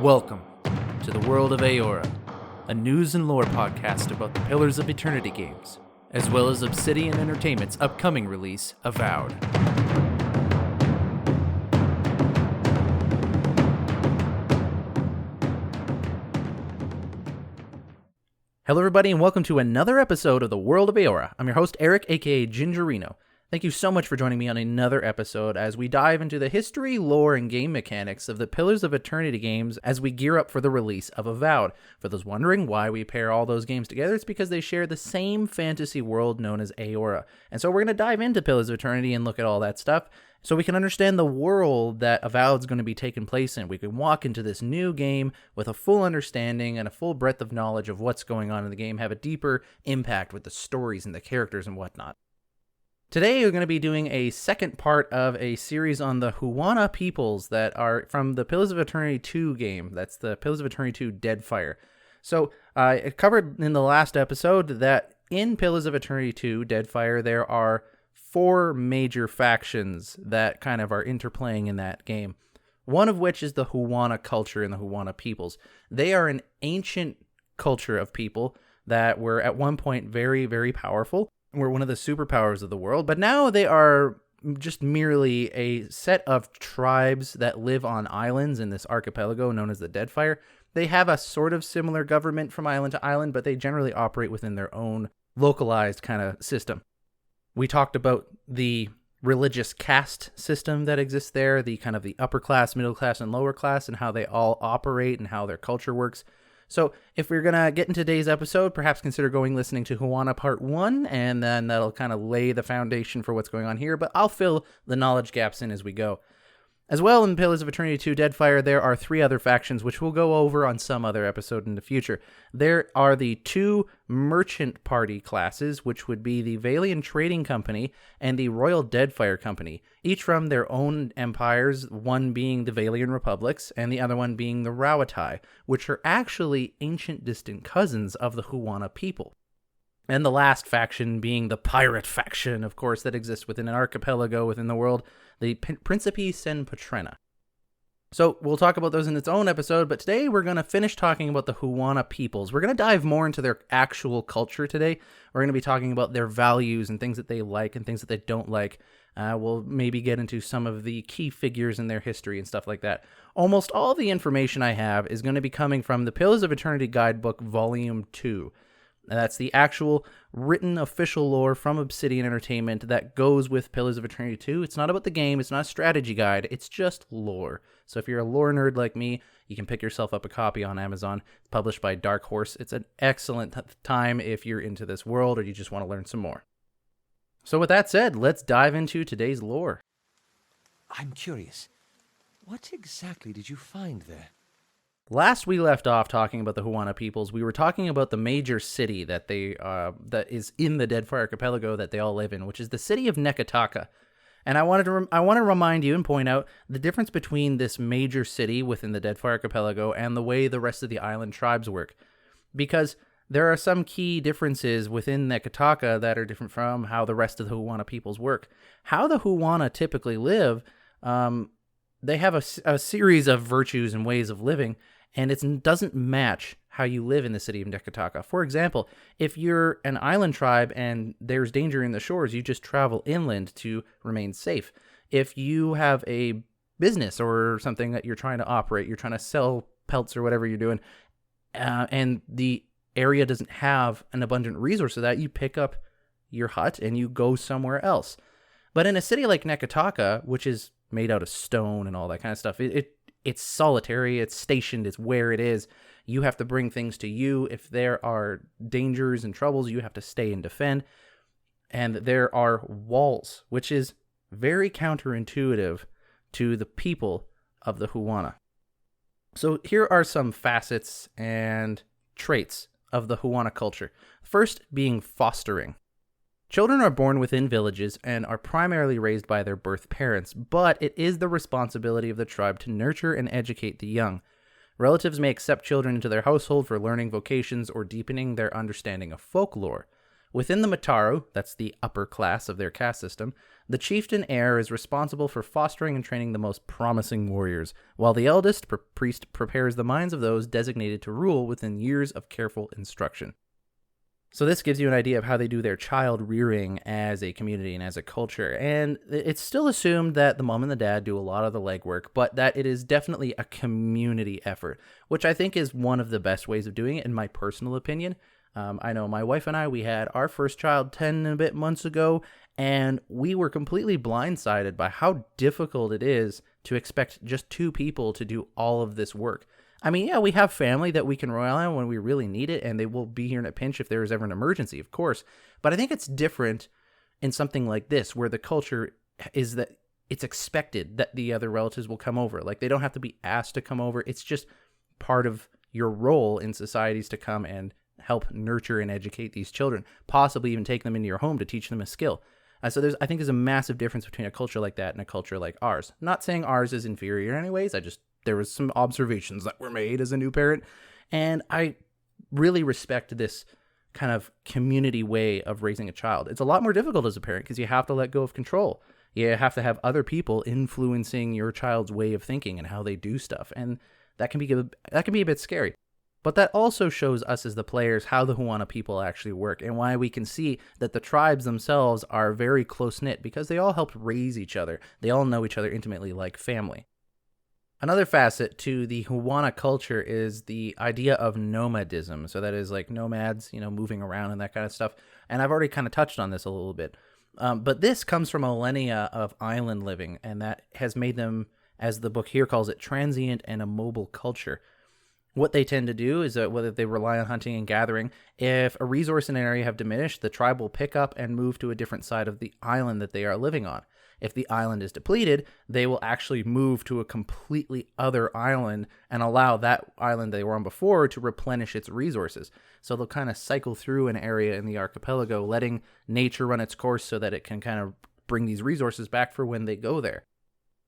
Welcome to the World of Eora, a news and lore podcast about the Pillars of Eternity games, as well as Obsidian Entertainment's upcoming release, AVOWED. Hello everybody and welcome to another episode of the World of Eora. I'm your host Eric, aka Gingerino. Thank you so much for joining me on another episode as we dive into the history, lore, and game mechanics of the Pillars of Eternity games as we gear up for the release of AVOWED. For those wondering why we pair all those games together, it's because they share the same fantasy world known as Eora. And so we're going to dive into Pillars of Eternity and look at all that stuff so we can understand the world that AVOWED is going to be taking place in. We can walk into this new game with a full understanding and a full breadth of knowledge of what's going on in the game, have a deeper impact with the stories and the characters and whatnot. Today, we're going to be doing a second part of a series on the Huana peoples that are from the Pillars of Eternity 2 game. That's the Pillars of Eternity 2 Deadfire. So, I covered in the last episode that in Pillars of Eternity 2 Deadfire, there are 4 major factions that kind of are interplaying in that game. One of which is the Huana culture and the Huana peoples. They are an ancient culture of people that were at one point very, very powerful. Were one of the superpowers of the world, but now they are just merely a set of tribes that live on islands in this archipelago known as the Deadfire. They have a sort of similar government from island to island, but they generally operate within their own localized kind of system. We talked about the religious caste system that exists there, the kind of the upper class, middle class, and lower class, and how they all operate and how their culture works. So if we're going to get into today's episode, perhaps consider listening to Huana Part 1, and then that'll kind of lay the foundation for what's going on here, but I'll fill the knowledge gaps in as we go. As well, in Pillars of Eternity 2 Deadfire, there are 3 other factions, which we'll go over on some other episode in the future. There are the 2 merchant party classes, which would be the Valian Trading Company and the Royal Deadfire Company, each from their own empires, one being the Valian Republics, and the other one being the Rauatai, which are actually ancient distant cousins of the Huana people. And the last faction being the pirate faction, of course, that exists within an archipelago within the world, the Principi Sen Patrena. So we'll talk about those in its own episode, but today we're going to finish talking about the Huana peoples. We're going to dive more into their actual culture today. We're going to be talking about their values and things that they like and things that they don't like. We'll maybe get into some of the key figures in their history and stuff like that. Almost all the information I have is going to be coming from the Pillars of Eternity Guidebook Volume 2. That's the actual written official lore from Obsidian Entertainment that goes with Pillars of Eternity 2. It's not about the game. It's not a strategy guide. It's just lore. So if you're a lore nerd like me, you can pick yourself up a copy on Amazon. It's published by Dark Horse. It's an excellent time if you're into this world or you just want to learn some more. So with that said, let's dive into today's lore. I'm curious. What exactly did you find there? Last we left off talking about the Huana peoples, we were talking about the major city that that is in the Deadfire archipelago that they all live in, which is the city of Neketaka. And I want to remind you and point out the difference between this major city within the Deadfire archipelago and the way the rest of the island tribes work, because there are some key differences within Neketaka that are different from how the rest of the Huana peoples work. How the Huana typically live, they have a series of virtues and ways of living, and it doesn't match how you live in the city of Neketaka. For example, if you're an island tribe and there's danger in the shores, you just travel inland to remain safe. If you have a business or something that you're trying to operate, you're trying to sell pelts or whatever you're doing, and the area doesn't have an abundant resource of that, you pick up your hut and you go somewhere else. But in a city like Neketaka, which is made out of stone and all that kind of stuff, it's solitary, it's stationed, it's where it is. You have to bring things to you. If there are dangers and troubles, you have to stay and defend. And there are walls, which is very counterintuitive to the people of the Huana. So here are some facets and traits of the Huana culture. First being fostering. Children are born within villages and are primarily raised by their birth parents, but it is the responsibility of the tribe to nurture and educate the young. Relatives may accept children into their household for learning vocations or deepening their understanding of folklore. Within the Mataru, that's the upper class of their caste system, the chieftain heir is responsible for fostering and training the most promising warriors, while the eldest priest prepares the minds of those designated to rule within years of careful instruction. So this gives you an idea of how they do their child rearing as a community and as a culture. And it's still assumed that the mom and the dad do a lot of the legwork, but that it is definitely a community effort, which I think is one of the best ways of doing it, in my personal opinion. I know my wife and I, we had our first child 10 and a bit months ago, and we were completely blindsided by how difficult it is to expect just two people to do all of this work. I mean, yeah, we have family that we can rely on when we really need it, and they will be here in a pinch if there is ever an emergency, of course. But I think it's different in something like this, where the culture is that it's expected that the other relatives will come over. Like, they don't have to be asked to come over. It's just part of your role in societies to come and help nurture and educate these children, possibly even take them into your home to teach them a skill. So I think there's a massive difference between a culture like that and a culture like ours. Not saying ours is inferior anyways. There was some observations that were made as a new parent, and I really respect this kind of community way of raising a child. It's a lot more difficult as a parent because you have to let go of control. You have to have other people influencing your child's way of thinking and how they do stuff, and that can be a bit scary. But that also shows us as the players how the Huana people actually work, and why we can see that the tribes themselves are very close-knit because they all helped raise each other. They all know each other intimately like family. Another facet to the Huana culture is the idea of nomadism. So that is like nomads, moving around and that kind of stuff. And I've already kind of touched on this a little bit. But this comes from millennia of island living, and that has made them, as the book here calls it, transient and immobile culture. What they tend to do is that whether they rely on hunting and gathering, if a resource in an area have diminished, the tribe will pick up and move to a different side of the island that they are living on. If the island is depleted, they will actually move to a completely other island and allow that island they were on before to replenish its resources. So they'll kind of cycle through an area in the archipelago, letting nature run its course so that it can kind of bring these resources back for when they go there.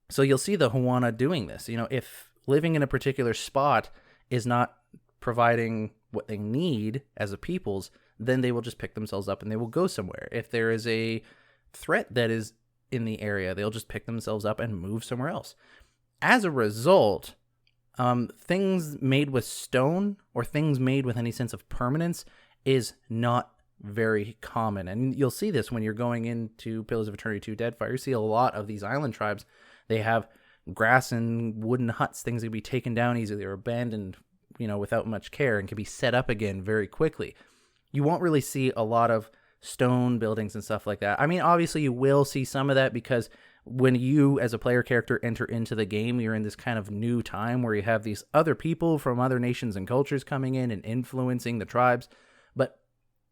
So you'll see the Huana doing this. If living in a particular spot is not providing what they need as a peoples, then they will just pick themselves up and they will go somewhere. If there is a threat that is in the area, they'll just pick themselves up and move somewhere else. As a result, things made with stone or things made with any sense of permanence is not very common. And you'll see this when you're going into Pillars of Eternity 2 Deadfire. You see a lot of these island tribes. They have grass and wooden huts, things that can be taken down easily or abandoned, without much care, and can be set up again very quickly. You won't really see a lot of stone buildings and stuff like that. I mean, obviously you will see some of that because when you as a player character enter into the game, you're in this kind of new time where you have these other people from other nations and cultures coming in and influencing the tribes. But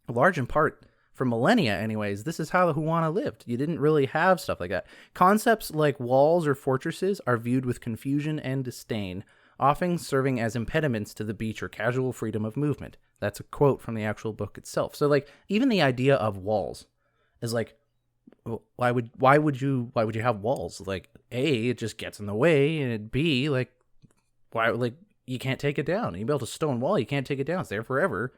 large in part, for millennia anyways, this is how the Huana lived. You didn't really have stuff like that. Concepts like walls or fortresses are viewed with confusion and disdain, often serving as impediments to the beach or casual freedom of movement. That's a quote from the actual book itself. So even the idea of walls is why would you have walls? A, it just gets in the way, and B, why you can't take it down. You build a stone wall, you can't take it down. It's there forever.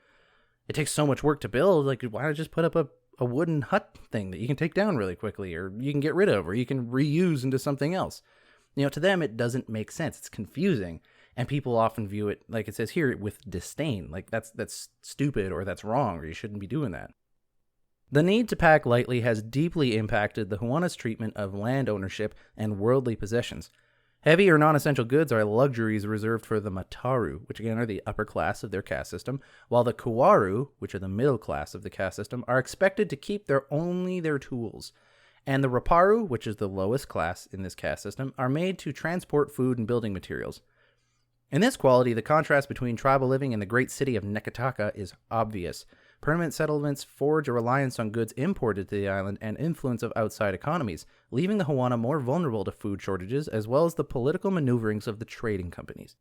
It takes so much work to build. Why not just put up a wooden hut thing that you can take down really quickly, or you can get rid of, or you can reuse into something else? To them, it doesn't make sense. It's confusing. And people often view it, like it says here, with disdain. That's stupid, or that's wrong, or you shouldn't be doing that. The need to pack lightly has deeply impacted the Huana's treatment of land ownership and worldly possessions. Heavy or non-essential goods are luxuries reserved for the Mataru, which again are the upper class of their caste system, while the Kuwaru, which are the middle class of the caste system, are expected to keep only their tools. And the Raparu, which is the lowest class in this caste system, are made to transport food and building materials. In this quality, the contrast between tribal living and the great city of Neketaka is obvious. Permanent settlements forge a reliance on goods imported to the island and influence of outside economies, leaving the Huana more vulnerable to food shortages as well as the political maneuverings of the trading companies.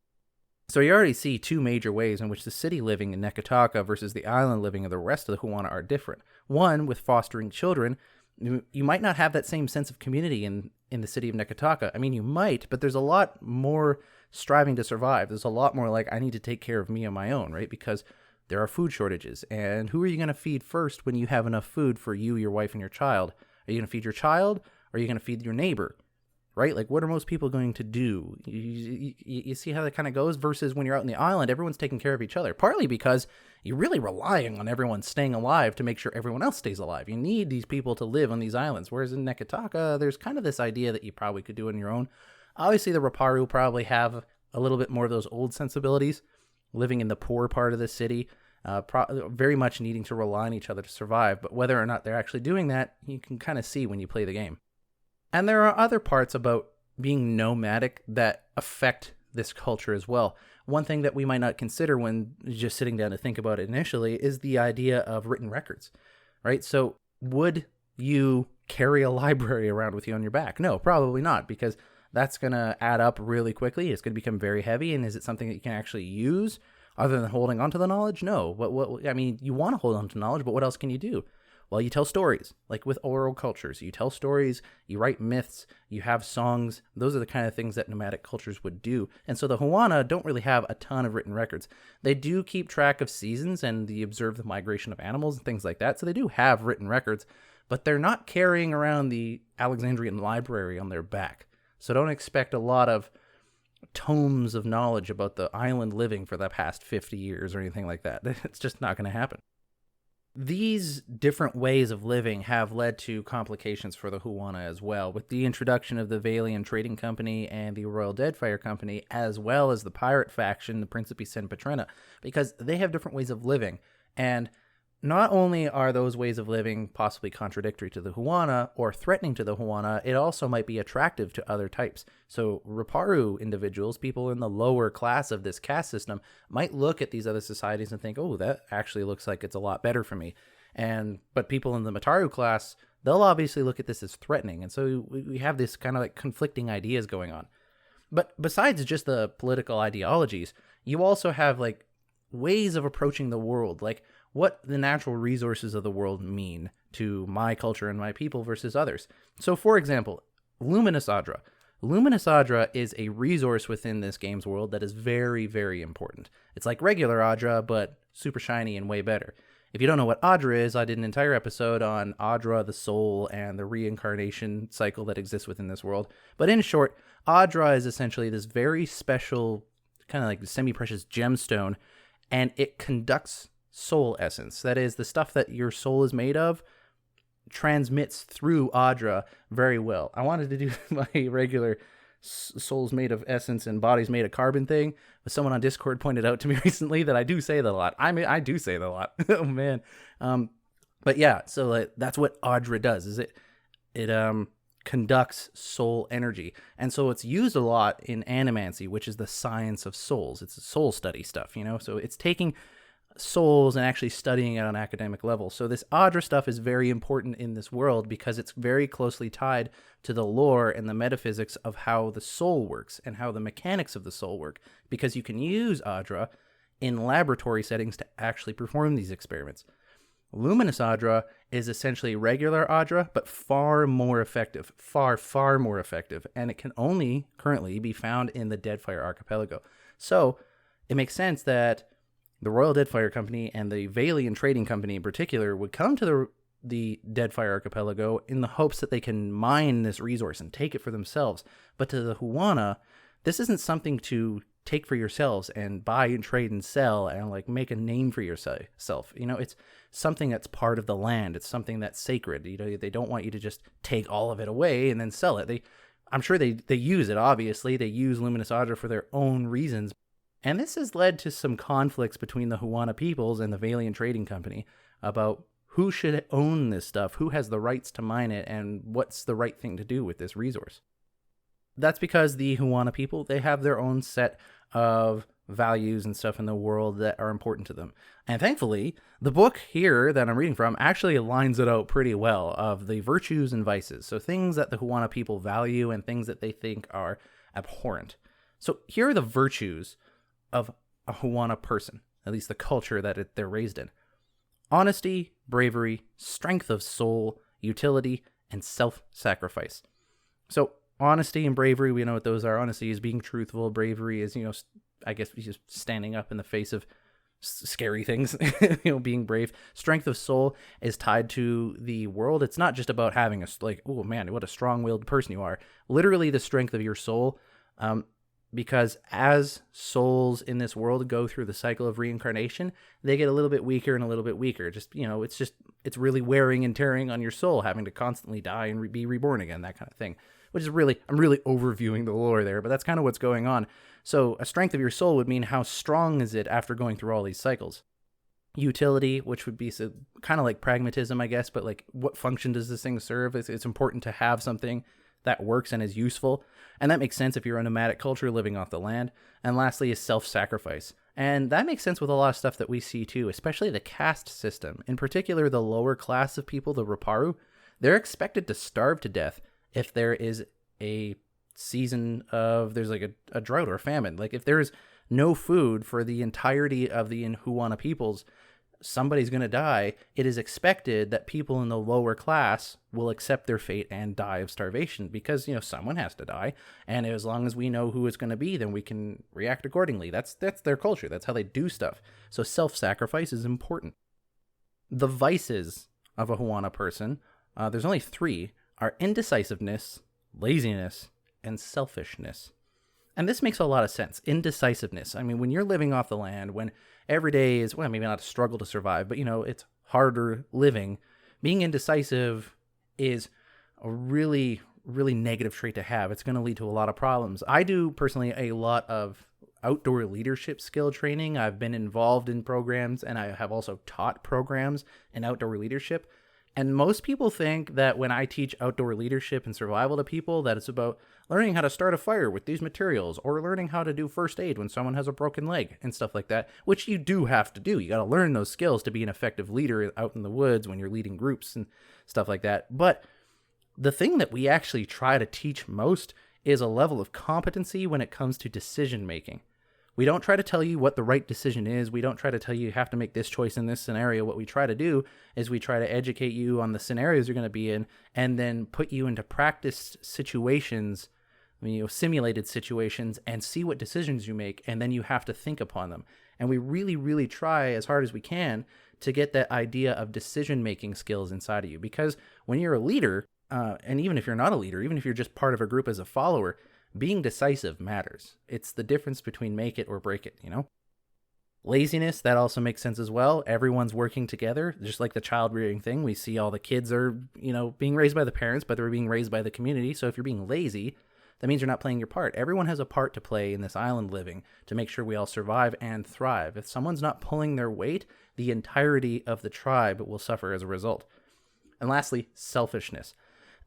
So you already see two major ways in which the city living in Neketaka versus the island living of the rest of the Huana are different. One, with fostering children, you might not have that same sense of community in the city of Neketaka. I mean, you might, but there's a lot more striving to survive. There's a lot more I need to take care of me on my own, right? Because there are food shortages. And who are you going to feed first when you have enough food for you, your wife, and your child? Are you going to feed your child, or are you going to feed your neighbor? Right? Like, what are most people going to do? You see how that kind of goes? Versus when you're out in the island, everyone's taking care of each other. Partly because you're really relying on everyone staying alive to make sure everyone else stays alive. You need these people to live on these islands. Whereas in Neketaka, there's kind of this idea that you probably could do it on your own. Obviously, the Raparu probably have a little bit more of those old sensibilities, living in the poor part of the city, very much needing to rely on each other to survive. But whether or not they're actually doing that, you can kind of see when you play the game. And there are other parts about being nomadic that affect this culture as well. One thing that we might not consider when just sitting down to think about it initially is the idea of written records, right? So would you carry a library around with you on your back? No, probably not, because that's going to add up really quickly. It's going to become very heavy. And is it something that you can actually use other than holding on to the knowledge? No. I mean, you want to hold on to knowledge, but what else can you do? Well, you tell stories, like with oral cultures. You tell stories, you write myths, you have songs. Those are the kind of things that nomadic cultures would do. And so the Huana don't really have a ton of written records. They do keep track of seasons and they observe the migration of animals and things like that. So they do have written records, but they're not carrying around the Alexandrian library on their back. So don't expect a lot of tomes of knowledge about the island living for the past 50 years or anything like that. It's just not going to happen. These different ways of living have led to complications for the Huana as well, with the introduction of the Valian Trading Company and the Royal Deadfire Company, as well as the pirate faction, the Principi Sen Patrena, because they have different ways of living. And not only are those ways of living possibly contradictory to the Huana or threatening to the Huana, it also might be attractive to other types. So Raparu individuals, people in the lower class of this caste system, might look at these other societies and think, oh, that actually looks like it's a lot better for me. But people in the Mataru class, they'll obviously look at this as threatening. And so we have this kind of like conflicting ideas going on. But besides just the political ideologies, you also have like ways of approaching the world, like what the natural resources of the world mean to my culture and my people versus others. So, for example, Luminous Adra. Luminous Adra is a resource within this game's world that is very, very important. It's like regular Adra, but super shiny and way better. If you don't know what Adra is, I did an entire episode on Adra, the soul, and the reincarnation cycle that exists within this world. But in short, Adra is essentially this very special, kind of like semi-precious gemstone, and it conducts soul essence. That is, the stuff that your soul is made of transmits through Adra very well. I wanted to do my regular souls made of essence and bodies made of carbon thing, but someone on Discord pointed out to me recently that I do say that a lot. I mean, I do say that a lot. Oh man. But yeah, so that's what Adra does, is it conducts soul energy. And so it's used a lot in animancy, which is the science of souls. It's soul study stuff, you know? So it's taking souls and actually studying it on an academic level. So this Adra stuff is very important in this world because it's very closely tied to the lore and the metaphysics of how the soul works and how the mechanics of the soul work, because you can use Adra in laboratory settings to actually perform these experiments. Luminous Adra is essentially regular Adra, but far more effective, far more effective, and it can only currently be found in the Deadfire archipelago. So it makes sense that the Royal Deadfire Company and the Valian Trading Company in particular would come to the Deadfire archipelago in the hopes that they can mine this resource and take it for themselves. But to the Huana, this isn't something to take for yourselves and buy and trade and sell and like make a name for yourself. You know, it's something that's part of the land. It's something that's sacred. You know, they don't want you to just take all of it away and then sell it. I'm sure they use it, obviously. They use Luminous Adra for their own reasons. And this has led to some conflicts between the Huana peoples and the Valian Trading Company about who should own this stuff, who has the rights to mine it, and what's the right thing to do with this resource. That's because the Huana people, they have their own set of values and stuff in the world that are important to them. And thankfully, the book here that I'm reading from actually lines it out pretty well of the virtues and vices. So things that the Huana people value and things that they think are abhorrent. So here are the virtues of a Huana person, at least the culture that they're raised in. Honesty, bravery, strength of soul, utility, and self-sacrifice. So honesty and bravery, we know what those are. Honesty is being truthful. Bravery is, I guess just standing up in the face of scary things, being brave. Strength of soul is tied to the world. It's not just about having oh man, what a strong-willed person you are. Literally the strength of your soul. Because as souls in this world go through the cycle of reincarnation, they get a little bit weaker and a little bit weaker. It's really wearing and tearing on your soul, having to constantly die and be reborn again, that kind of thing. Which is I'm really overviewing the lore there, but that's kind of what's going on. So a strength of your soul would mean how strong is it after going through all these cycles. Utility, which would be kind of like pragmatism, I guess, but like what function does this thing serve? It's important to have something that works and is useful. And that makes sense if you're a nomadic culture living off the land. And lastly is self-sacrifice. And that makes sense with a lot of stuff that we see too, especially the caste system. In particular, the lower class of people, the Raparu, they're expected to starve to death if there is a season of, there's like a drought or famine. Like if there's no food for the entirety of the Huana peoples, somebody's going to die. It is expected that people in the lower class will accept their fate and die of starvation because, someone has to die. And as long as we know who it's going to be, then we can react accordingly. That's their culture. That's how they do stuff. So self-sacrifice is important. The vices of a Huana person, there's only 3, are indecisiveness, laziness, and selfishness. And this makes a lot of sense. Indecisiveness. I mean, when you're living off the land, when every day is, well, maybe not a struggle to survive, but, it's harder living, being indecisive is a really, really negative trait to have. It's going to lead to a lot of problems. I do, personally, a lot of outdoor leadership skill training. I've been involved in programs, and I have also taught programs in outdoor leadership. And most people think that when I teach outdoor leadership and survival to people, that it's about learning how to start a fire with these materials or learning how to do first aid when someone has a broken leg and stuff like that, which you do have to do. You got to learn those skills to be an effective leader out in the woods when you're leading groups and stuff like that. But the thing that we actually try to teach most is a level of competency when it comes to decision making. We don't try to tell you what the right decision is. We don't try to tell you have to make this choice in this scenario. What we try to do is we try to educate you on the scenarios you're going to be in and then put you into practice situations, simulated situations, and see what decisions you make, and then you have to think upon them. And we really, really try as hard as we can to get that idea of decision-making skills inside of you. Because when you're a leader, and even if you're not a leader, even if you're just part of a group as a follower, being decisive matters. It's the difference between make it or break it, Laziness, that also makes sense as well. Everyone's working together, just like the child rearing thing. We see all the kids are, being raised by the parents, but they're being raised by the community. So if you're being lazy, that means you're not playing your part. Everyone has a part to play in this island living to make sure we all survive and thrive. If someone's not pulling their weight, the entirety of the tribe will suffer as a result. And lastly, selfishness.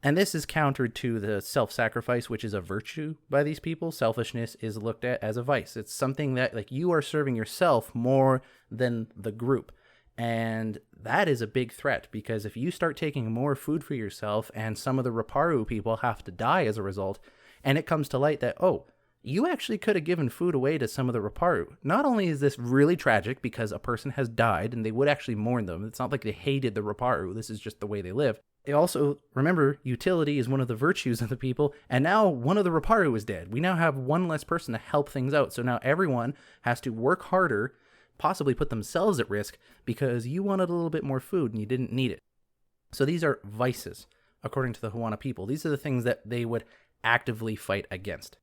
And this is countered to the self-sacrifice, which is a virtue by these people. Selfishness is looked at as a vice. It's something that you are serving yourself more than the group. And that is a big threat, because if you start taking more food for yourself and some of the Raparu people have to die as a result, and it comes to light that, you actually could have given food away to some of the Raparu. Not only is this really tragic because a person has died and they would actually mourn them. It's not like they hated the Raparu. This is just the way they live. Also, remember, utility is one of the virtues of the people, and now one of the Raparu is dead. We now have one less person to help things out, so now everyone has to work harder, possibly put themselves at risk, because you wanted a little bit more food and you didn't need it. So these are vices, according to the Huana people. These are the things that they would actively fight against.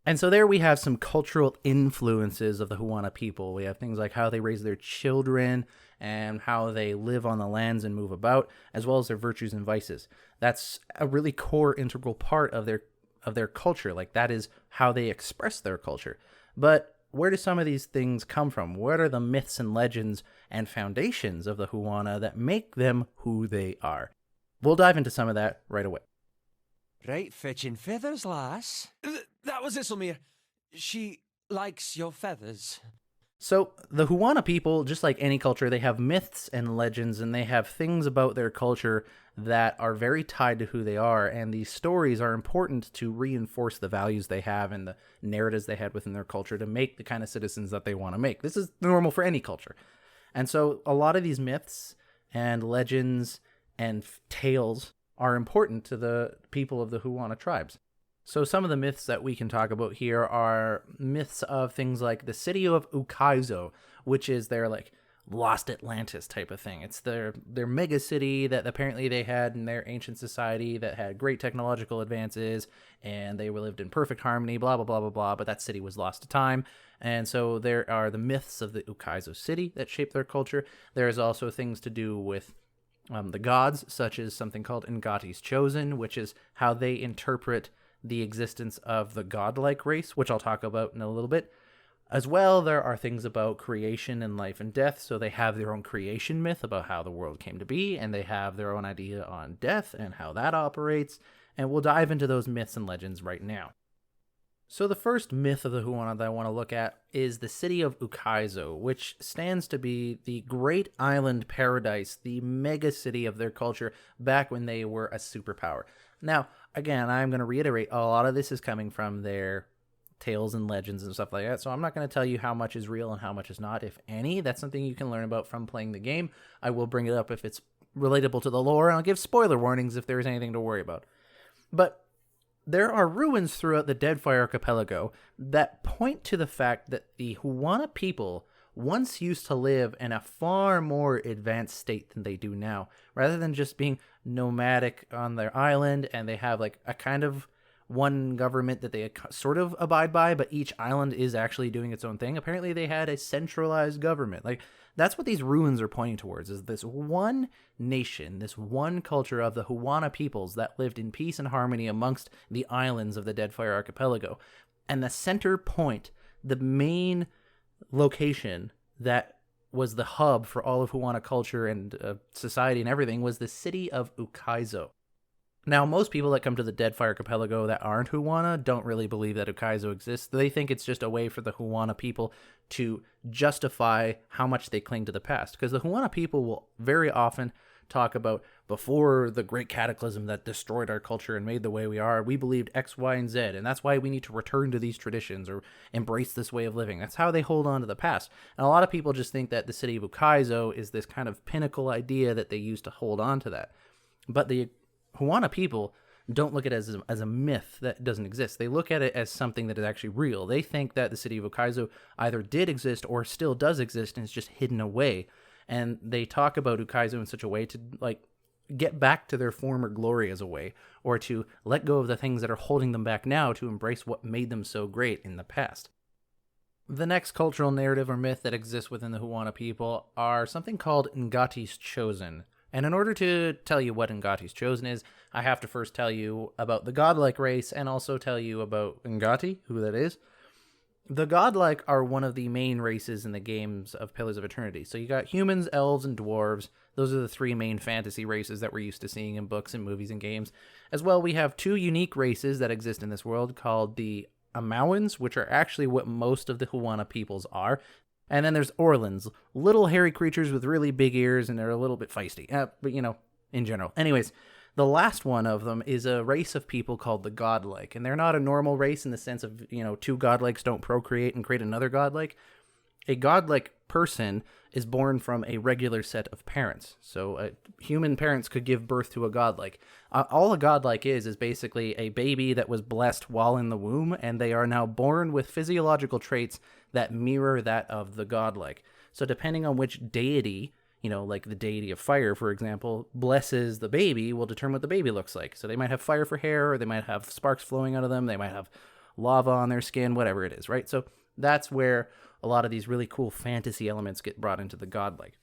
And so there we have some cultural influences of the Huana people. We have things like how they raise their children and how they live on the lands and move about, as well as their virtues and vices. That's a really core integral part of their culture. Like, that is how they express their culture. But where do some of these things come from? What are the myths and legends and foundations of the Huana that make them who they are? We'll dive into some of that right away. Right fetching feathers, lass. That was Isilmir. She likes your feathers. So the Huana people, just like any culture, they have myths and legends, and they have things about their culture that are very tied to who they are, and these stories are important to reinforce the values they have and the narratives they had within their culture to make the kind of citizens that they want to make. This is normal for any culture. And so a lot of these myths and legends and tales are important to the people of the Huana tribes. So some of the myths that we can talk about here are myths of things like the city of Ukaizo, which is their like lost Atlantis type of thing. It's their mega city that apparently they had in their ancient society that had great technological advances, and they lived in perfect harmony, blah, blah, blah, blah, blah, but that city was lost to time. And so there are the myths of the Ukaizo city that shape their culture. There's also things to do with the gods, such as something called Ngati's Chosen, which is how they interpret the existence of the godlike race, which I'll talk about in a little bit. As well, there are things about creation and life and death, so they have their own creation myth about how the world came to be, and they have their own idea on death and how that operates, and we'll dive into those myths and legends right now. So the first myth of the Huana that I want to look at is the city of Ukaizo, which stands to be the great island paradise, the mega city of their culture back when they were a superpower. Now, again, I'm going to reiterate, a lot of this is coming from their tales and legends and stuff like that, so I'm not going to tell you how much is real and how much is not, if any. That's something you can learn about from playing the game. I will bring it up if it's relatable to the lore, and I'll give spoiler warnings if there's anything to worry about. But there are ruins throughout the Deadfire archipelago that point to the fact that the Huana people once used to live in a far more advanced state than they do now, rather than just being nomadic on their island, and they have like a kind of one government that they sort of abide by, but each island is actually doing its own thing. Apparently they had a centralized government. Like, that's what these ruins are pointing towards, is this one nation, this one culture of the Huana peoples that lived in peace and harmony amongst the islands of the Deadfire archipelago. And the center point, the main location that was the hub for all of Huana culture and society and everything, was the city of Ukaizo. Now, most people that come to the Deadfire archipelago that aren't Huana don't really believe that Ukaizo exists. They think it's just a way for the Huana people to justify how much they cling to the past. Because the Huana people will very often talk about, before the great cataclysm that destroyed our culture and made the way we are, we believed X, Y, and Z, and that's why we need to return to these traditions or embrace this way of living. That's how they hold on to the past. And a lot of people just think that the city of Ukaizo is this kind of pinnacle idea that they use to hold on to that. But the Huana people don't look at it as a myth that doesn't exist. They look at it as something that is actually real. They think that the city of Ukaizo either did exist or still does exist and is just hidden away. And they talk about Ukaizo in such a way to like get back to their former glory as a way, or to let go of the things that are holding them back now to embrace what made them so great in the past. The next cultural narrative or myth that exists within the Huana people are something called Ngati's Chosen. And in order to tell you what Ngati's Chosen is, I have to first tell you about the godlike race and also tell you about Ngati, who that is. The godlike are one of the main races in the games of Pillars of Eternity. So you got humans, elves, and dwarves. Those are the three main fantasy races that we're used to seeing in books and movies and games. As well, we have two unique races that exist in this world called the AVOWEDs, which are actually what most of the Huana peoples are. And then there's Orlans, little hairy creatures with really big ears, and they're a little bit feisty. But, you know, in general. Anyways, the last one of them is a race of people called the godlike. And they're not a normal race in the sense of, you know, two godlikes don't procreate and create another godlike. A godlike person is born from a regular set of parents. So human parents could give birth to a godlike. All a godlike is basically a baby that was blessed while in the womb, and they are now born with physiological traits that mirror that of the godlike. So depending on which deity, you know, like the deity of fire, for example, blesses the baby, will determine what the baby looks like. So they might have fire for hair, or they might have sparks flowing out of them, they might have lava on their skin, whatever it is, right? So that's where a lot of these really cool fantasy elements get brought into the godlike.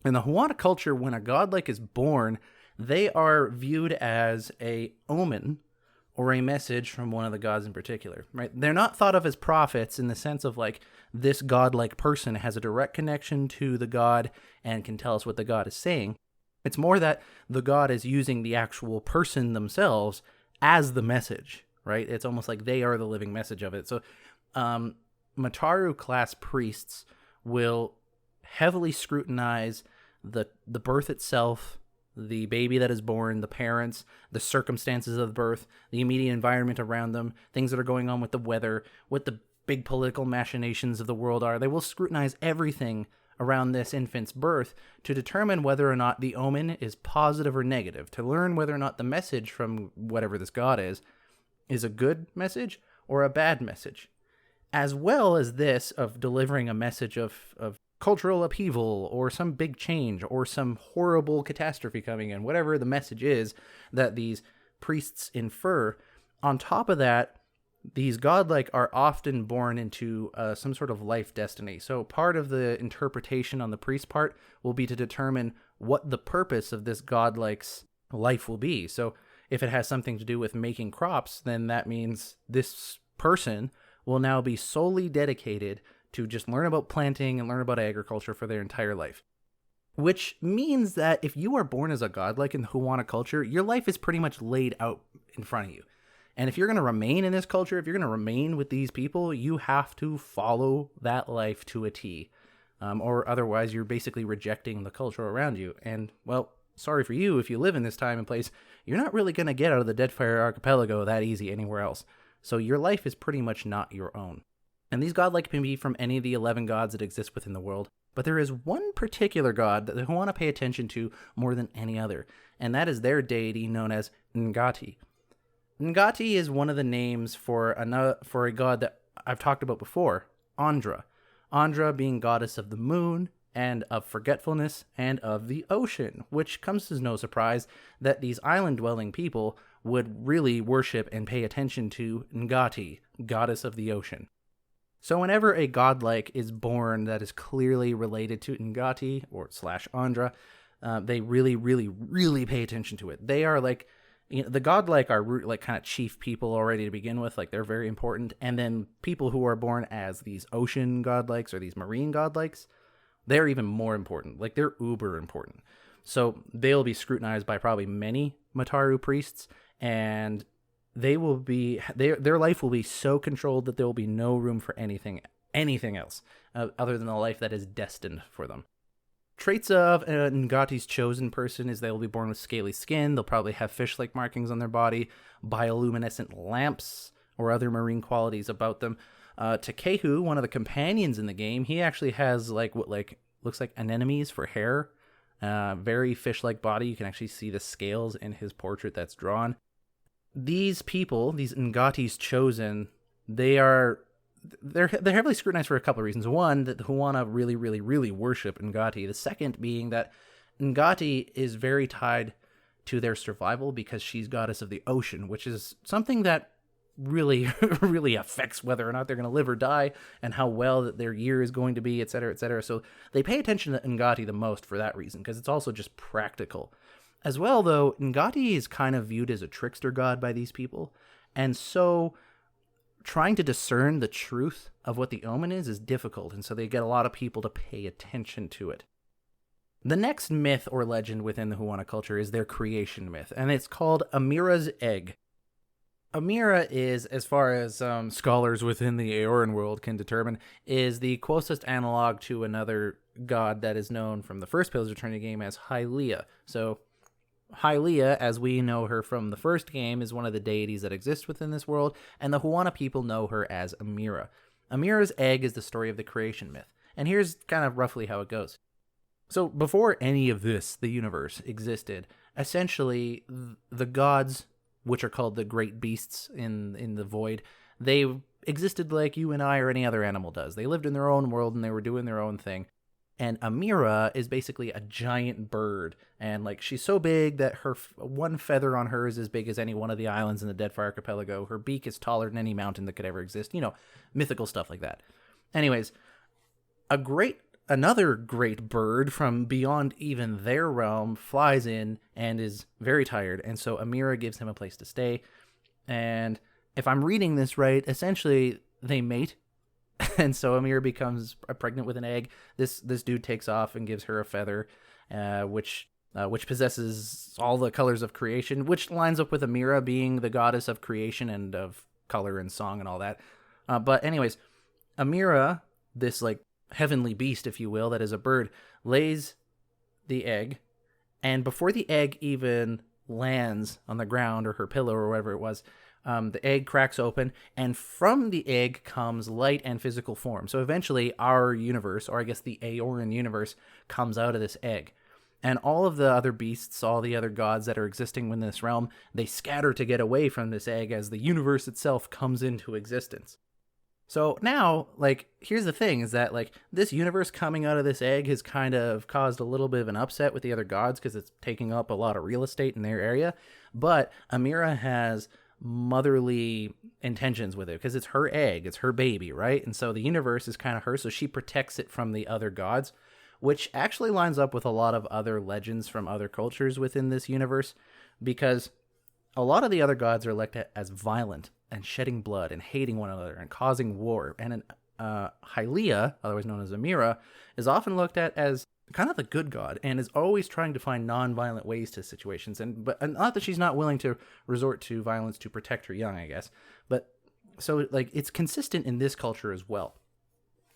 In the Huana culture, when a godlike is born, they are viewed as a omen or a message from one of the gods in particular, right? They're not thought of as prophets in the sense of like, this godlike person has a direct connection to the god and can tell us what the god is saying. It's more that the god is using the actual person themselves as the message, right? It's almost like they are the living message of it. So, Mataru class priests will heavily scrutinize the birth itself, the baby that is born, the parents, the circumstances of the birth, the immediate environment around them, things that are going on with the weather, what the big political machinations of the world are. They will scrutinize everything around this infant's birth to determine whether or not the omen is positive or negative, to learn whether or not the message from whatever this god is a good message or a bad message. As well as this of delivering a message of cultural upheaval or some big change or some horrible catastrophe coming in, whatever the message is that these priests infer. On top of that, these godlike are often born into some sort of life destiny. So part of the interpretation on the priest part will be to determine what the purpose of this godlike's life will be. So if it has something to do with making crops, then that means this person will now be solely dedicated to just learn about planting and learn about agriculture for their entire life. Which means that if you are born as a godlike in the Huana culture, your life is pretty much laid out in front of you. And if you're going to remain in this culture, if you're going to remain with these people, you have to follow that life to a T. Or otherwise, you're basically rejecting the culture around you. And, well, sorry for you, if you live in this time and place, you're not really going to get out of the Deadfire archipelago that easy anywhere else. So your life is pretty much not your own. And these godlike can be from any of the 11 gods that exist within the world. But there is one particular god that they want to pay attention to more than any other. And that is their deity known as Ngati. Ngati is one of the names for a god that I've talked about before, Andra. Andra being goddess of the moon and of forgetfulness and of the ocean, which comes as no surprise that these island-dwelling people would really worship and pay attention to Ngati, goddess of the ocean. So whenever a godlike is born that is clearly related to Ngati or / Andra, they really, really, really pay attention to it. They are like, the godlike are like kind of chief people already to begin with, like they're very important. And then people who are born as these ocean godlikes or these marine godlikes, they're even more important. Like they're uber important. So they'll be scrutinized by probably many Mataru priests, and they will be their life will be so controlled that there will be no room for anything else other than the life that is destined for them. Traits of Ngati's chosen person is they will be born with scaly skin. They'll probably have fish-like markings on their body, bioluminescent lamps, or other marine qualities about them. Takehu, one of the companions in the game, he actually has what looks like anemones for hair. Very fish-like body. You can actually see the scales in his portrait that's drawn. These people, these Ngati's chosen, they're heavily scrutinized for a couple of reasons. One, that the Huana really, really, really worship Ngati. The second being that Ngati is very tied to their survival because she's goddess of the ocean, which is something that really, really affects whether or not they're going to live or die and how well that their year is going to be, etc., etc. So they pay attention to Ngati the most for that reason, because it's also just practical. As well, though, Ngati is kind of viewed as a trickster god by these people, and so trying to discern the truth of what the omen is difficult, and so they get a lot of people to pay attention to it. The next myth or legend within the Huana culture is their creation myth, and it's called Amira's Egg. Amira is, as far as scholars within the Eoran world can determine, is the closest analog to another god that is known from the first Pillars of Eternity game as Hylia. So Hylia, as we know her from the first game, is one of the deities that exist within this world, and the Huana people know her as Amira. Amira's Egg is the story of the creation myth, and here's kind of roughly how it goes. So before any of this, the universe, existed, essentially the gods, which are called the great beasts in the void, they existed like you and I or any other animal does. They lived in their own world and they were doing their own thing. And Amira is basically a giant bird, and she's so big that her one feather on her is as big as any one of the islands in the Deadfire archipelago. Her beak is taller than any mountain that could ever exist. Mythical stuff like that. Anyways, another great bird from beyond even their realm flies in and is very tired, and so Amira gives him a place to stay. And if I'm reading this right, essentially they mate. And so Amira becomes pregnant with an egg. This dude takes off and gives her a feather, which possesses all the colors of creation, which lines up with Amira being the goddess of creation and of color and song and all that. But anyways, Amira, this heavenly beast, if you will, that is a bird, lays the egg, and before the egg even lands on the ground or her pillow or whatever it was, the egg cracks open, and from the egg comes light and physical form. So eventually our universe, or I guess the Eoran universe, comes out of this egg. And all of the other beasts, all the other gods that are existing within this realm, they scatter to get away from this egg as the universe itself comes into existence. So now, like, here's the thing is that, like, this universe coming out of this egg has kind of caused a little bit of an upset with the other gods because it's taking up a lot of real estate in their area. But Amira has motherly intentions with it because it's her egg, it's her baby, right? And so the universe is kind of her, so she protects it from the other gods, which actually lines up with a lot of other legends from other cultures within this universe because a lot of the other gods are looked at as violent and shedding blood and hating one another and causing war. And Hylia, otherwise known as Amira, is often looked at as kind of the good god and is always trying to find non-violent ways to situations. And not that she's not willing to resort to violence to protect her young, I guess. But so like it's consistent in this culture as well.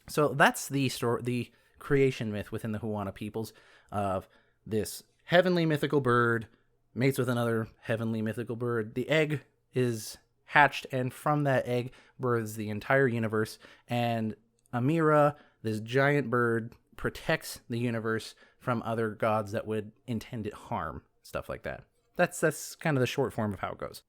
So that's the story, the creation myth within the Huana peoples of this heavenly mythical bird mates with another heavenly mythical bird. The egg is hatched, and from that egg births the entire universe. And Amira, this giant bird, protects the universe from other gods that would intend it harm, stuff like that. That's kind of the short form of how it goes.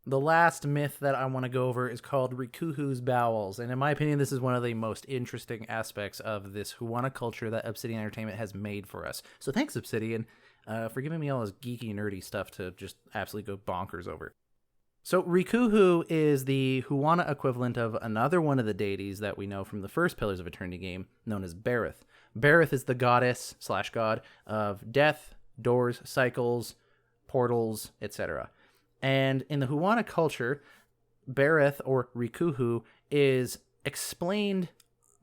The last myth that I want to go over is called Rikuhu's Bowels, and in my opinion, this is one of the most interesting aspects of this Huana culture that Obsidian Entertainment has made for us. So thanks, Obsidian, for giving me all this geeky, nerdy stuff to just absolutely go bonkers over. So Rikuhu is the Huana equivalent of another one of the deities that we know from the first Pillars of Eternity game, known as Berith. Berith is the goddess/god of death, doors, cycles, portals, etc. And in the Huana culture, Berith, or Rikuhu, is explained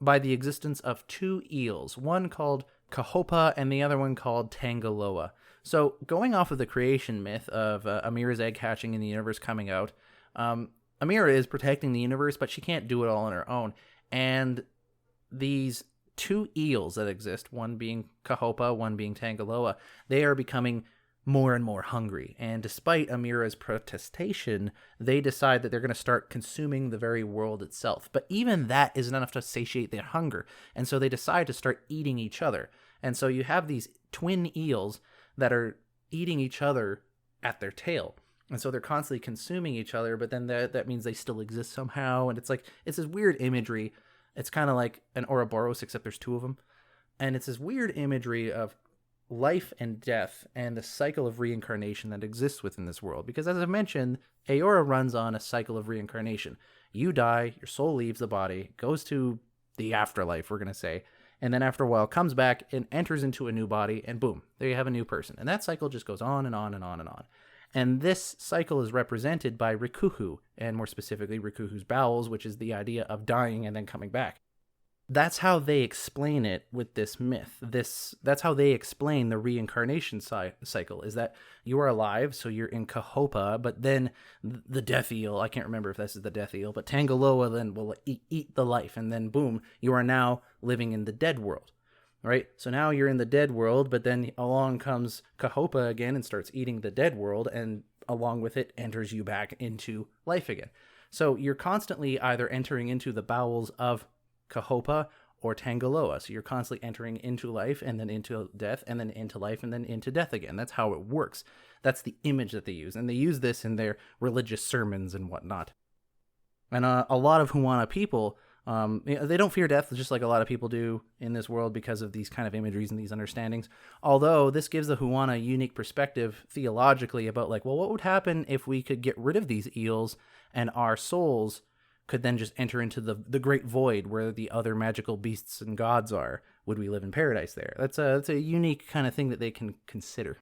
by the existence of two eels, one called Kahopa and the other one called Tangaloa. So going off of the creation myth of Amira's egg hatching and the universe coming out, Amira is protecting the universe, but she can't do it all on her own. And these two eels that exist, one being Kahopa, one being Tangaloa, they are becoming more and more hungry. And despite Amira's protestation, they decide that they're going to start consuming the very world itself. But even that isn't enough to satiate their hunger. And so they decide to start eating each other. And so you have these twin eels that are eating each other at their tail. And so they're constantly consuming each other, but then that means they still exist somehow. And it's like, it's this weird imagery. It's kind of like an Ouroboros, except there's two of them. And it's this weird imagery of life and death and the cycle of reincarnation that exists within this world. Because as I mentioned, Eora runs on a cycle of reincarnation. You die, your soul leaves the body, goes to the afterlife, we're going to say, and then after a while comes back and enters into a new body, and boom, there you have a new person. And that cycle just goes on and on and on and on. And this cycle is represented by Rikuhu, and more specifically Rikuhu's bowels, which is the idea of dying and then coming back. That's how they explain it with this myth. That's how they explain the reincarnation cycle, is that you are alive, so you're in Kahopa, but then the death eel, I can't remember if this is the death eel, but Tangaloa then will eat the life, and then boom, you are now living in the dead world, right? So now you're in the dead world, but then along comes Kahopa again and starts eating the dead world, and along with it enters you back into life again. So you're constantly either entering into the bowels of Kahopa or Tangaloa. So you're constantly entering into life and then into death and then into life and then into death again. That's how it works. That's the image that they use. And they use this in their religious sermons and whatnot. And a lot of Huana people, they don't fear death just like a lot of people do in this world because of these kind of imageries and these understandings. Although this gives the Huana a unique perspective theologically about like, well, what would happen if we could get rid of these eels and our souls could then just enter into the great void where the other magical beasts and gods are? Would we live in paradise there? That's a unique kind of thing that they can consider.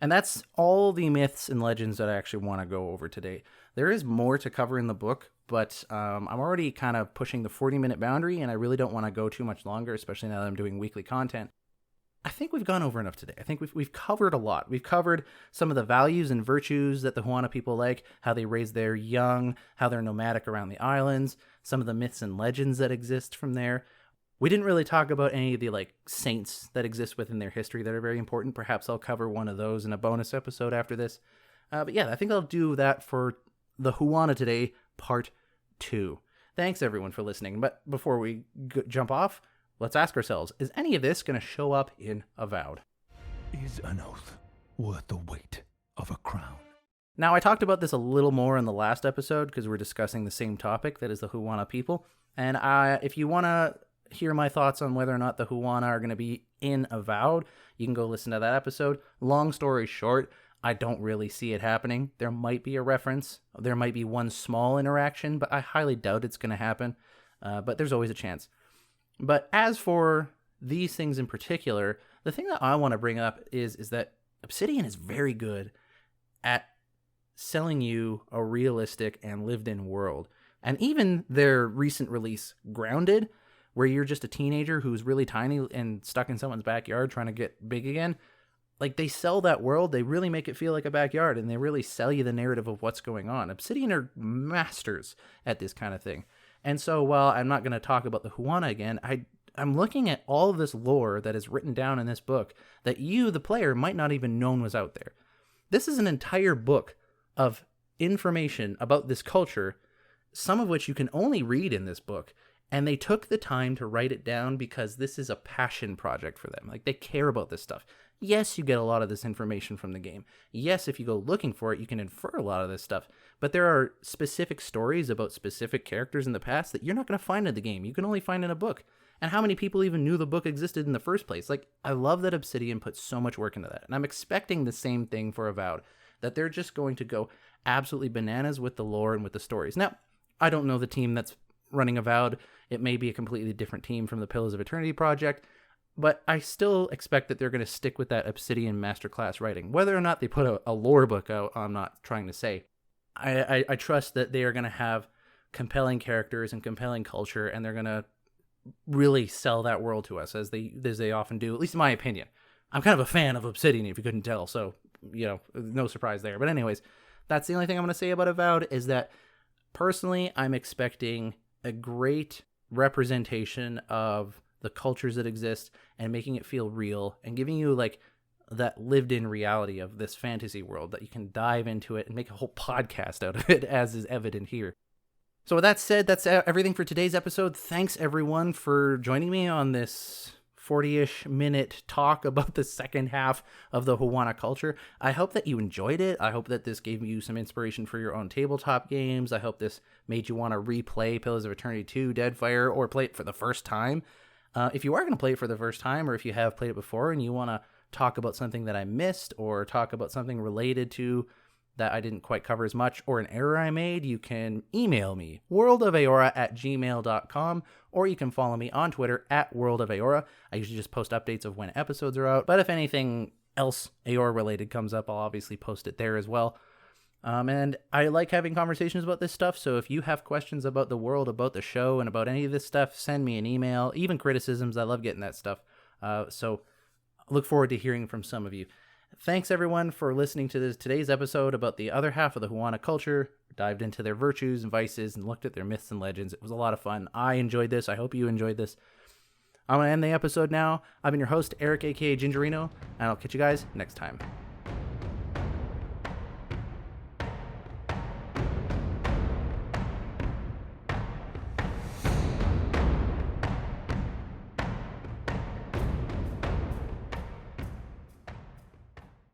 And that's all the myths and legends that I actually want to go over today. There is more to cover in the book, but I'm already kind of pushing the 40-minute boundary, and I really don't want to go too much longer, especially now that I'm doing weekly content. I think we've gone over enough today. I think we've covered a lot. We've covered some of the values and virtues that the Huana people like, how they raise their young, how they're nomadic around the islands, some of the myths and legends that exist from there. We didn't really talk about any of the like saints that exist within their history that are very important. Perhaps I'll cover one of those in a bonus episode after this. But yeah, I think I'll do that for the Huana today, part 2. Thanks everyone for listening. But before we jump off, let's ask ourselves, is any of this going to show up in AVOWED? Is an oath worth the weight of a crown? Now, I talked about this a little more in the last episode because we're discussing the same topic, that is the Huana people. And if you want to hear my thoughts on whether or not the Huana are going to be in Avowed, you can go listen to that episode. Long story short, I don't really see it happening. There might be a reference. There might be one small interaction, but I highly doubt it's going to happen. But there's always a chance. But as for these things in particular, the thing that I want to bring up is that Obsidian is very good at selling you a realistic and lived-in world. And even their recent release, Grounded, where you're just a teenager who's really tiny and stuck in someone's backyard trying to get big again, like, they sell that world. They really make it feel like a backyard, and they really sell you the narrative of what's going on. Obsidian are masters at this kind of thing. And so while I'm not going to talk about the Huana again, I'm looking at all of this lore that is written down in this book that you, the player, might not even known was out there. This is an entire book of information about this culture, some of which you can only read in this book. And they took the time to write it down because this is a passion project for them. Like, they care about this stuff. Yes, you get a lot of this information from the game. Yes, if you go looking for it, you can infer a lot of this stuff. But there are specific stories about specific characters in the past that you're not going to find in the game. You can only find in a book. And how many people even knew the book existed in the first place? Like, I love that Obsidian put so much work into that. And I'm expecting the same thing for Avowed, that they're just going to go absolutely bananas with the lore and with the stories. Now, I don't know the team that's running Avowed. It may be a completely different team from the Pillars of Eternity project, but I still expect that they're going to stick with that Obsidian masterclass writing. Whether or not they put a lore book out, I'm not trying to say. I trust that they are going to have compelling characters and compelling culture, and they're going to really sell that world to us as they often do, at least in my opinion. I'm kind of a fan of Obsidian, if you couldn't tell, so, no surprise there. But anyways, that's the only thing I'm going to say about Avowed, is that personally, I'm expecting a great representation of the cultures that exist and making it feel real and giving you like that lived in reality of this fantasy world that you can dive into it and make a whole podcast out of it, as is evident here. So with that said, that's everything for today's episode. Thanks everyone for joining me on this 40-ish minute talk about the second half of the Huana culture. I hope that you enjoyed it. I hope that this gave you some inspiration for your own tabletop games. I hope this made you want to replay Pillars of Eternity 2, Deadfire, or play it for the first time. If you are going to play it for the first time, or if you have played it before and you want to talk about something that I missed, or talk about something related to that I didn't quite cover as much, or an error I made, you can email me, worldofeora@gmail.com, or you can follow me on Twitter @worldofeora. I usually just post updates of when episodes are out, but if anything else Eora related comes up, I'll obviously post it there as well. And I like having conversations about this stuff, so if you have questions about the world, about the show, and about any of this stuff, send me an email, even criticisms. I love getting that stuff. So look forward to hearing from some of you. Thanks everyone for listening to today's episode about the other half of the Huana culture. Dived into their virtues and vices and looked at their myths and legends. It was a lot of fun. I enjoyed this. I hope you enjoyed this. I'm going to end the episode now. I've been your host, Eric, aka Gingerino, and I'll catch you guys next time.